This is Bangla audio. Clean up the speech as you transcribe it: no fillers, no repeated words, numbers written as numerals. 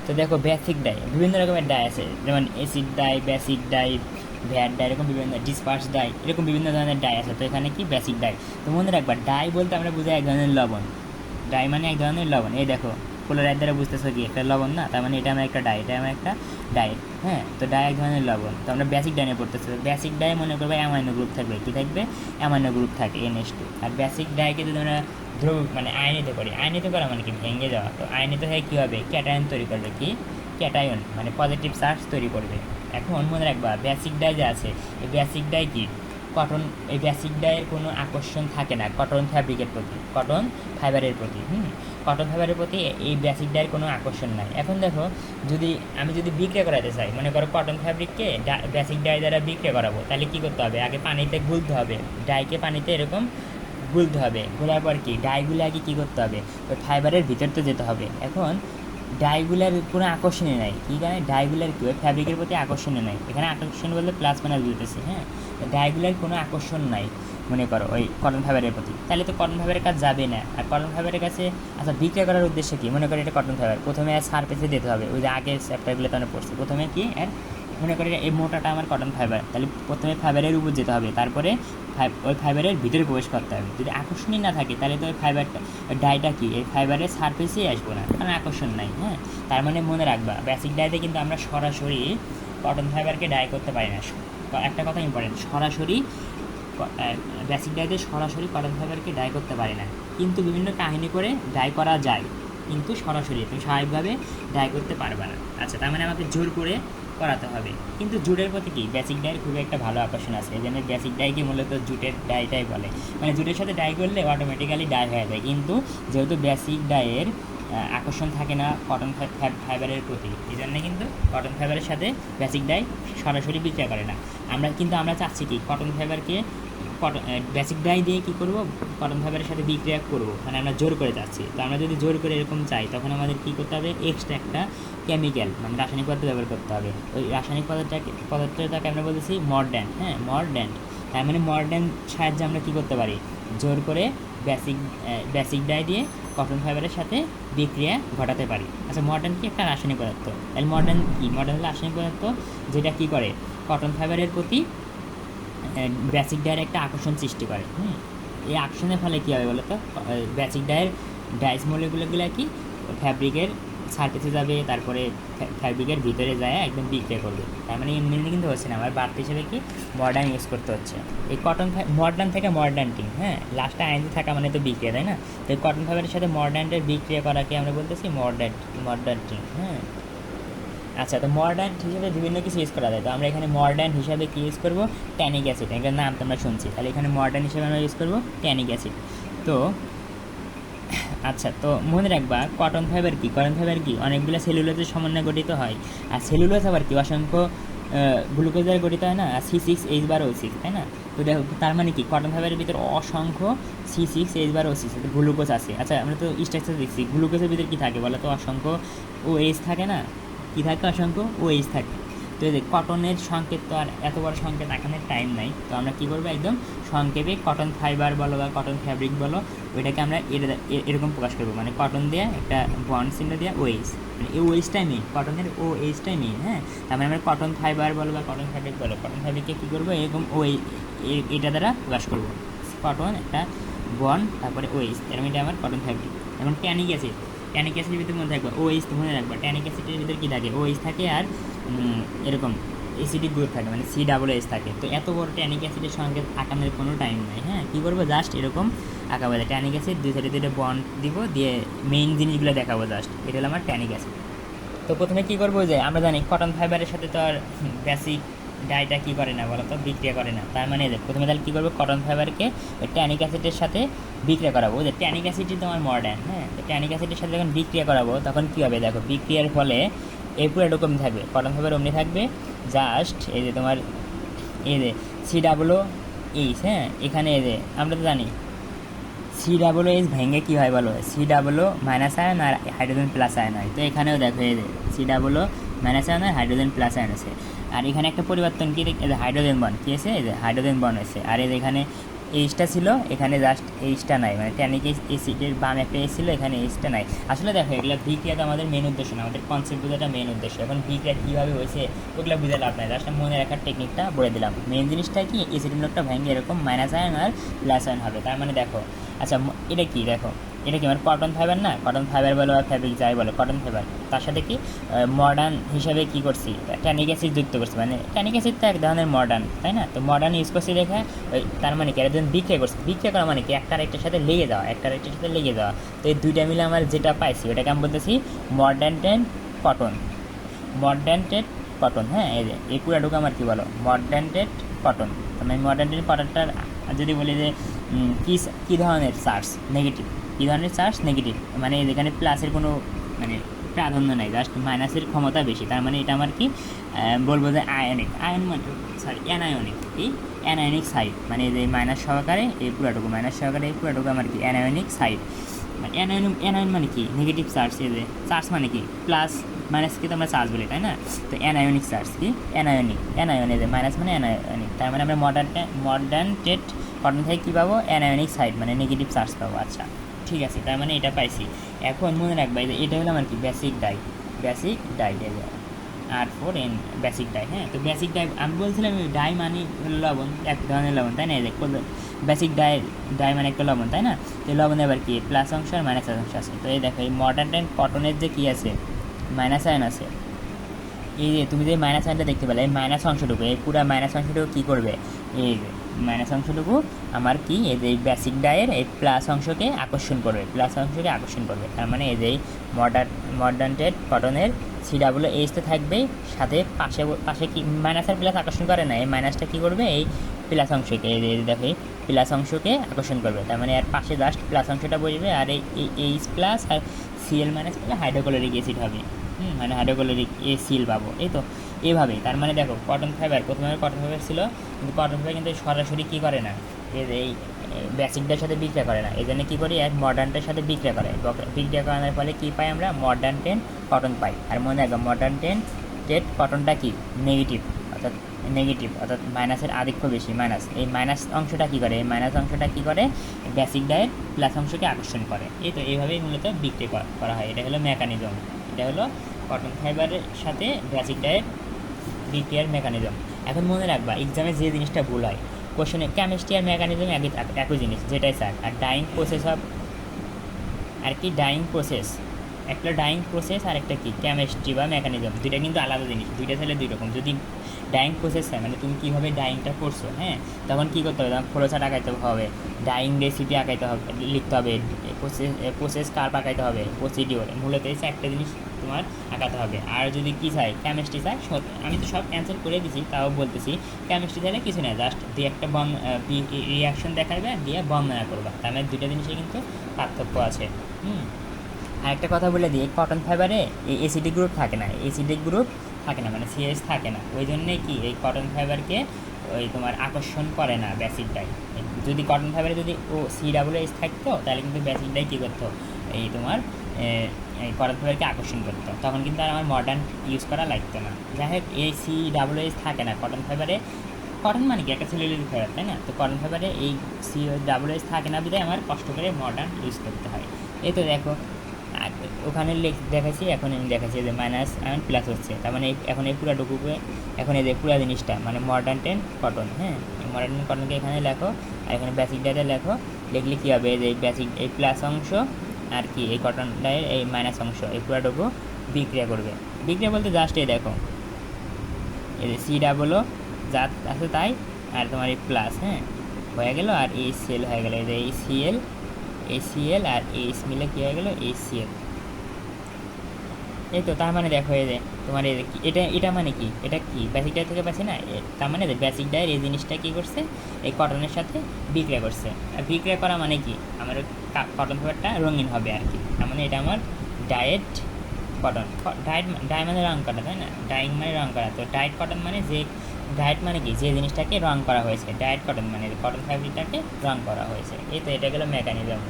তো দেখো বেসিক ডাই বিভিন্ন রকমের ডাই আছে, যেমন acid die, basic die, VAT die, এরকম বিভিন্ন ডিসপার্স ডাই, এরকম বিভিন্ন ধরনের ডাই আছে। তো এখানে কি বেসিক ডাই। তো মনে রাখবা ডাই বলতে আমরা বুঝাই এক ধরনের লবণ। ডাই মানে এক ধরনের লবণ। এই দেখো ক্লোরাইড দ্বারা বুঝতেছো কি একটা লবণ না, তার মানে এটা আমার একটা ডাই, এটা আমার একটা ডাই। হ্যাঁ, তো ডাই এক ধরনের লবণ। তো আমরা বেসিক ডাই নিয়ে পড়তেছি। বেসিক ডাই মনে করবে অ্যামাইনো গ্রুপ থাকবে, কী থাকবে, অ্যামাইনো গ্রুপ থাকে NH2। আর বেসিক ডাইকে যদি আমরা ধ্রুব মানে আয়নিত করি, আয়নিত করা মানে কি ভেঙে যাওয়া। তো আয়নিত হয়ে কী হবে, ক্যাটায়ন তৈরি করবে, কি ক্যাটায়ন মানে পজিটিভ চার্জ তৈরি করবে। এখন মনে রাখবা বেসিক ডাই যে আছে, এই বেসিক ডাই কি কটন, এই বেসিক ডাইয়ের কোনো আকর্ষণ থাকে না কটন ফ্যাব্রিকের প্রতি, কটন ফাইবারের প্রতি। কটন ফাইবারের প্রতি এই বেসিক ডাইয়ের কোনো আকর্ষণ নাই। এখন দেখো আমি যদি বিক্রিয়া করাতে চাই, মনে করো কটন ফ্যাব্রিককে বেসিক ডাই দ্বারা বিক্রিয়া করাবো, তাহলে কী করতে হবে, আগে পানিতে গুলতে হবে, ডাইকে পানিতে এরকম গুলতে হবে। গোলার পর কি ডাইগুলো আগে কী করতে হবে, ওই ফাইবারের ভিতর তো যেতে হবে। এখন ডাইগুলার কোনো আকর্ষণই নাই, কী কারণে ডাইগুলার কি ওই ফ্যাব্রিকের প্রতি আকর্ষণই নাই। এখানে আকর্ষণ বলতে প্লাস মাইনাস বুঝতেছি। হ্যাঁ, ডাইগুলার কোনো আকর্ষণ নাই মনে করো ওই কটন ফাইবারের প্রতি, তাহলে তো কটন ফাইবারের কাজ যাবে না। আর কটন ফাইবারের কাছে আচ্ছা বিক্রিয়া করার উদ্দেশ্য কী, মনে করো এটা কটন ফাইবার, প্রথমে সারফেসে দিতে হবে। ওই যে আগের চ্যাপ্টারগুলোতে আমরা পড়ছি, প্রথমে কি এর মনে করি এই মোটাটা আমার কটন ফাইবার, তাহলে প্রথমে ফাইবারের উপর যেতে হবে, তারপরে ওই ফাইবারের ভিতরে প্রবেশ করতে হবে। যদি আকর্ষণই না থাকে তাহলে তো ওই ফাইবারটা, ডাইটা কি এই ফাইবারের সারফেসেই আসবো না, কারণ আকর্ষণ নাই। হ্যাঁ, তার মানে মনে রাখবা বেসিক ডাইতে কিন্তু আমরা সরাসরি কটন ফাইবারকে ডাই করতে পারি না। একটা কথা ইম্পর্টেন্ট, সরাসরি বেসিক ডাইতে সরাসরি কটন ফাইবারকে ডাই করতে পারি না, কিন্তু বিভিন্ন কাহিনী করে ডাই করা যায়, কিন্তু সরাসরি তুমি স্বাভাবিকভাবে ডাই করতে পারবে না। আচ্ছা, তার মানে আমাকে জোর করে করাতে হবে। কিন্তু জুটের প্রতি কি বেসিক ডাইয়ের খুবই একটা ভালো আকর্ষণ আছে, এই জন্য বেসিক ডাইকে মূলত জুটের ডাইটাই বলে। মানে জুটের সাথে ডাই করলে অটোমেটিক্যালি ডাই হয়ে যায়, কিন্তু যেহেতু বেসিক ডাইয়ের আকর্ষণ থাকে না কটন ফাইবারের প্রতি, এই জন্য কিন্তু কটন ফাইবারের সাথে বেসিক ডাই সরাসরি বিক্রিয়া করে না। আমরা চাচ্ছি কি কটন ফাইবারকে বেসিক ডাই দিয়ে কী করবো, কটন ফাইবারের সাথে বিক্রিয়া করবো, মানে আমরা জোর করে যাচ্ছি। তো আমরা যদি জোর করে এরকম চাই, তখন আমাদের কী করতে হবে, এক্সট্রা একটা কেমিক্যাল মানে রাসায়নিক পদার্থ ব্যবহার করতে হবে। ওই রাসায়নিক পদার্থটাকে আমরা বলতেছি মর্ড্যান্ট। হ্যাঁ, মর্ড্যান্ট। তার মানে মর্ড্যান্ট সাহায্যে আমরা কী করতে পারি, জোর করে বেসিক ডাই দিয়ে কটন ফাইবারের সাথে বিক্রিয়া ঘটাতে পারি। আচ্ছা, মর্ড্যান্ট কি একটা রাসায়নিক পদার্থ, তাহলে মর্ড্যান্ট কি, মর্ড্যান্ট হলো রাসায়নিক পদার্থ যেটা কী করে কটন ফাইবারের প্রতি বেসিক ডাইয়ের একটা আকর্ষণ সৃষ্টি করে। এই আকর্ষণের ফলে কী হবে বলো তো, বেসিক ডাইয়ের ডাইস মলিকুলগুলো কি ফ্যাব্রিকের সারফেসে যাবে, তারপরে ফ্যাব্রিকের ভিতরে যায় একদম বিক্রিয়া করবে। তার মানে এমনি কিন্তু হচ্ছে না, আমার বাড়তি হিসেবে কি মডার্ন ইউজ করতে হচ্ছে। এই কটন মডার্ন থেকে মডার্নটিং, হ্যাঁ লাস্টে আইনজি থাকা মানে তো বিক্রিয়া, তাই না। তো এই কটন ফাইবারের সাথে মডার্নের বিক্রিয়া করাকে আমরা বলতেছি মডার্নটিং। হ্যাঁ, আচ্ছা, তো মডার্ন হিসেবে বিভিন্ন কিছু ইউজ করা যায়। তো আমরা এখানে মডার্ন হিসাবে কী ইউজ করবো, ট্যানিক অ্যাসিড, এটার নাম তোমরা শুনছি, তাহলে এখানে মডার্ন হিসেবে আমরা ইউজ করবো ট্যানিক অ্যাসিড। তো আচ্ছা, তো মনে রাখবা কটন ফাইবার কি অনেকগুলো সেলুলোজের সমন্বয়ে গঠিত হয়। আর সেলুলোজ আবার কি অসংখ্য গ্লুকোজ দ্বারা গঠিত হয় না, আর C6H12O6, তাই না। তো দেখো তার মানে কি কটন ফাইবারের ভিতরে অসংখ্য C6H12O6 গ্লুকোজ আছে। আচ্ছা, আমরা তো স্ট্রাকচার দেখছি, গ্লুকোজের ভিতরে কী থাকে বলো তো, অসংখ্য OH থাকে না, কী থাকে, অসংখ্য OH থাকে। তো এই যে কটনের সংকেত, তো আর এত বড় সংকেত আঁকানোর টাইম নাই, তো আমরা কী করবো একদম সংক্ষেপে কটন ফাইবার বলো বা কটন ফ্যাব্রিক বলো, ওইটাকে আমরা এরকম প্রকাশ করবো, মানে কটন দিয়ে একটা বন্ড চিহ্ন দিয়ে OH, মানে এই OHটাই মেইন, কটনের OHটাই মেইন। হ্যাঁ, তারপরে আমরা কটন ফাইবার বলো বা কটন ফ্যাব্রিক বলো, কটন ফ্যাব্রিককে কী করবো এরকম এটা দ্বারা প্রকাশ করবো, কটন একটা বন্ড তারপরে OH, এর মধ্যে আমার কটন ফ্যাব্রিক। এবং ট্যানিক অ্যাসিডের ভিতরে মনে থাকবে OH, তো মনে রাখবা ট্যানিক অ্যাসিডের ভিতরে কী থাকে, OH থাকে, আর এরকম অ্যাসিডিক গ্রুপ থাকে, মানে COOH থাকে। তো এত বড় ট্যানিক অ্যাসিডের সঙ্গে আঁকানোর কোনো টাইম নাই। হ্যাঁ, কী করবো, জাস্ট এরকম আঁকাবো, ট্যানিক অ্যাসিড দুই সাইডে দুটো বন্ড দিব, দিয়ে মেইন জিনিসগুলো দেখাবো, জাস্ট এটা হলো আমার ট্যানিক অ্যাসিড। তো প্রথমে কী করবো, যে আমরা জানি কটন ফাইবারের সাথে তো আর বেসিক ডাইটা কী করে না বলো তো, বিক্রিয়া করে না। তার মানে প্রথমে তাহলে কী করবো, কটন ফাইবারকে ট্যানিক অ্যাসিডের সাথে বিক্রিয়া করাবো। যে ট্যানিক অ্যাসিডই তোমার মডার্ন। হ্যাঁ, তো ট্যানিক অ্যাসিডের সাথে যখন বিক্রিয়া করাবো তখন কী হবে, দেখো বিক্রিয়ার ফলে এই পুরো এরকম থাকবে, কটন ফাইবার অমনি থাকবে, জাস্ট এই যে তোমার এই যে COOH। হ্যাঁ, এখানে এই যে আমরা তো জানি COOH ভেঙে কী হয় বলো, COO মাইনাস আয়ন আর হাইড্রোজেন প্লাস আয়ন হয়। তো এখানেও দেখো এই যে COO মাইনাস আয়ন আর হাইড্রোজেন প্লাস আয়ন আছে। আর এখানে একটা পরিবর্তন কি, এই যে হাইড্রোজেন বন্ড কী আছে, এই যে হাইড্রোজেন বন্ড আছে, আর এই যে এখানে এইচটা ছিল, এখানে জাস্ট এইচটা নাই, মানে ট্যানিক এসিডের বাম একটা এইচ ছিল, এখানে এইচটা নাই। আসলে দেখো এগুলো বিক্রিয়া তো আমাদের মেন উদ্দেশ্য না, আমাদের কনসেপ্ট বোঝাটা মেন উদ্দেশ্য। এখন বিক্রিয়া কীভাবে হয়েছে ওগুলো বুঝে লাভ নাই, জাস্ট মনে রাখার টেকনিকটা বলে দিলাম। মেন জিনিসটা কি, এসিড লোকটা ভেঙে এরকম মাইনাস আয়ন আর প্লাস আয়ন হবে। তার মানে দেখো, আচ্ছা এটা কি, দেখো এটা কি মানে কটন ফাইবার না, কটন ফাইবার বলো আর ফ্যাব্রিক যাই বলো, কটন ফাইবার। তার সাথে কি মডার্ন হিসাবে কি করছি, ট্যানিক অ্যাসিড যুক্ত করছি, মানে ট্যানিক অ্যাসিড তো এক ধরনের মডার্ন, তাই না? তো মডার্ন ইউজ করছি দেখে ওই, তার মানে কি এরা যখন বিক্রিয়া করছে, বিক্রিয়া করা মানে কি একটা আরেকটার সাথে লেগে যাওয়া, একটা আরেকটার সাথে লেগে যাওয়া। তো এই দুইটা মিলে আমার যেটা পাইছি ওটাকে আমি বলতেছি মডার্ন কটন, মডার্ন কটন। হ্যাঁ, এই যে এই পুরাটুকু আমার কী বলো, মডার্ন কটন। মানে মডার্ন কটনটার যদি বলি যে কী ধরনের চার্জ, নেগেটিভ। কী ধরনের চার্জ, নেগেটিভ। মানে যেখানে প্লাসের কোনো মানে প্রাধান্য নাই, জাস্ট মাইনাসের ক্ষমতা বেশি। তার মানে এটা আমার কি বলবো যে আয়নিক, আয়ন মানে সরি অ্যানায়নিক, এই অ্যানায়নিক সাইড। মানে এই যে মাইনাস সহকারে এই পুরাটুকু, মাইনাস সহকারে এই পুরাটুকু আমার কি অ্যানায়নিক সাইড। মানে অ্যানায়ন মানে কি, নেগেটিভ চার্জ। এই যে চার্জ মানে কি, প্লাস মাইনাসকে তো আমরা চার্জ বলি, তাই না? তো অ্যানায়নিক চার্জ কি, অ্যানায়ন, এই যে মাইনাস মানে অ্যানায়নিক। তার মানে আমরা মডার্ন কটন থেকে কী পাবো, অ্যানায়নিক সাইড মানে নেগেটিভ চার্জ পাবো। আচ্ছা ঠিক আছে, তার মানে এটা পাইছি। এখন মনে রাখবা যে এটা হলো আমার কি basic die, R4N basic die. হ্যাঁ, তো বেসিক ডাই আমি বলছিলাম ডাই মানে লবণ, এক ধরনের লবণ, তাই না? এই যে বেসিক ডাই মানে একটা লবণ, তাই না? তো লবণে আবার কি প্লাস অংশ আর মাইনাস অংশ আছে। তো এই দেখো এই মডার্ন কটনের যে কী আছে, মাইনাস আয়ন আছে। এই যে তুমি যে মাইনাস আয়নটা দেখতে পেলে, এই মাইনাস অংশটুকু, এই পুরো মাইনাস অংশটুকু কী করবে, এই মাইনাস অংশটুকু আমার কি এই যে বেসিক ডায়ের এই প্লাস অংশকে আকর্ষণ করবে, তার মানে এই যে মডার্ন কটনের COOH তো থাকবেই, সাথে পাশে কি মাইনাস আর প্লাস আকর্ষণ করে না, এই মাইনাসটা কী করবে, এই প্লাস অংশকে, এই দেখো এই প্লাস অংশকে আকর্ষণ করবে। তার মানে এর পাশে জাস্ট প্লাস অংশটা বসবে, আর এই H প্লাস আর Cl মাইনাস করলে হাইড্রোক্লোরিক অ্যাসিড হবে। মানে হাইড্রোক্লোরিক Cl পাবো, এই তো এইভাবেই। তার মানে দেখো কটন ফাইবার, প্রথমে কটন ফাইবার ছিল, কিন্তু কটন ফাইবার কিন্তু সরাসরি কী করে না, এই বেসিকটার সাথে বিক্রিয়া করে না। এই জন্য কী করি, এক মডার্নটার সাথে বিক্রিয়া করে, বিক্রিয়া করানোর ফলে কী পাই আমরা, মডার্ন কটন পাই। আর মনে রাখবো মডার্ন কটনটা কি নেগেটিভ, অর্থাৎ মাইনাসের আধিক্য বেশি, মাইনাস। এই মাইনাস অংশটা কী করে, এই মাইনাস অংশটা কী করে, বেসিক ডায়ের প্লাস অংশকে আকর্ষণ করে। এই তো এইভাবেই মূলত বিক্রিয়া করা হয়। এটা হলো মেকানিজম, এটা হলো কটন ফাইবারের সাথে বেসিক ডায়ের বিক্রিয়ার মেকানিজম। এখন মনে রাখবা এক্সামে যে জিনিসটা ভুল হয়, কোশ্চেনে কেমিস্ট্রি আর মেকানিজম একই জিনিস, যেটাই স্যার। আর ডাইং প্রসেস আর কি, ডাইং প্রসেস, একটা ডাইং প্রসেস আর একটা কি কেমিস্ট্রি বা মেকানিজম, দুইটা কিন্তু আলাদা জিনিস, দুইটা তাহলে দুই রকম। যদি ডাইং প্রসেস হয় মানে তুমি কীভাবে ডাইংটা করছো, হ্যাঁ, তখন কী করতে হবে, তখন ফ্লোচার্ট আঁকাইতে হবে, ডাইং রেসিপি আঁকাইতে হবে, লিখতে হবে, প্রসেস কার্ভ আঁকাইতে হবে, প্রসিডিওর, মূলত এই একটা জিনিস তোমার আঁকাতে হবে। আর যদি কী চাই, কেমিস্ট্রি চাই, আমি তো সব অ্যান্সার করে দিচ্ছি, তাও বলতেছি কেমিস্ট্রি চাইলে কিছু না, জাস্ট দিয়ে একটা রিয়াকশন দেখাবে দিয়ে বর্ণনা করবা। তার মানে দুইটা জিনিসের কিন্তু পার্থক্য আছে। আরেকটা কথা বলে দিই, কটন ফাইবারে এই অ্যাসিডিক গ্রুপ থাকে না, মানে CH থাকে না। ওই জন্যে কি এই কটন ফাইবারকে ওই তোমার আকর্ষণ করে না বেসিক ডাই। যদি কটন ফাইবারে যদি COOH থাকতো তাহলে কিন্তু বেসিক ডাই কী করতো, এই তোমার এই কটন ফাইবারকে আকর্ষণ করতো, তখন কিন্তু আর আমার মডার্ন ইউজ করা লাগতো না। যাই হোক এই COOH থাকে না কটন ফাইবারে, কটন মানে কি একটা সেলুলোজিক ফাইবার, তাই না? তো কটন ফাইবারে এই COOH থাকে না বিধায় আমার কষ্ট করে মডার্ন ইউজ করতে হয়। এই তো দেখো ওখানে দেখাচ্ছি, এখন আমি দেখাচ্ছি যে মাইনাস আয়ন প্লাস হচ্ছে, তার মানে এখন এই পুরাটুকুকে, এখন এই যে পুরা জিনিসটা মানে মডার্ন কটন। হ্যাঁ, মডার্ন কটনকে এখানে লেখো, আর এখানে বেসিক ডাইটা লেখো, লিখলে কী হবে, যে এই বেসিক এই প্লাস অংশ আর কি এই কটন ডাইয়ের এই মাইনাস অংশ, এই পুরাটুকু বিক্রিয়া করবে। বিক্রিয়া বলতে জাস্ট এই দেখো এই যে COO যা আছে তাই, আর তোমার এই প্লাস, হ্যাঁ, হয়ে গেল, আর এই Cl হয়ে গেলো, এই যে এই Cl আর H মিলে কী হয়ে গেলো, HCl। এই তো তার মানে দেখো এই যে তোমার এটা মানে কি, এটা কি বেসিক ডাই থেকে পাচ্ছি না, তার মানে বেসিক ডাইয়ের এই জিনিসটা কী করছে, এই কটনের সাথে বিক্রিয়া করছে। আর বিক্রিয়া করা মানে কি, আমার কটন পেপারটা রঙিন হবে আর কি। তার মানে এটা আমার ডায়েট কটন, ডাই মানে রং করা, তাই না? ডাইং মানে রং করা। তো ডায়েট কটন মানে ডায়েট মানে কি, যে জিনিসটাকে রং করা হয়েছে, ডায়েট কটন মানে কটন ফ্যাব্রিকটাকে রং করা হয়েছে। এই তো এটা গেলো মেকানিজম।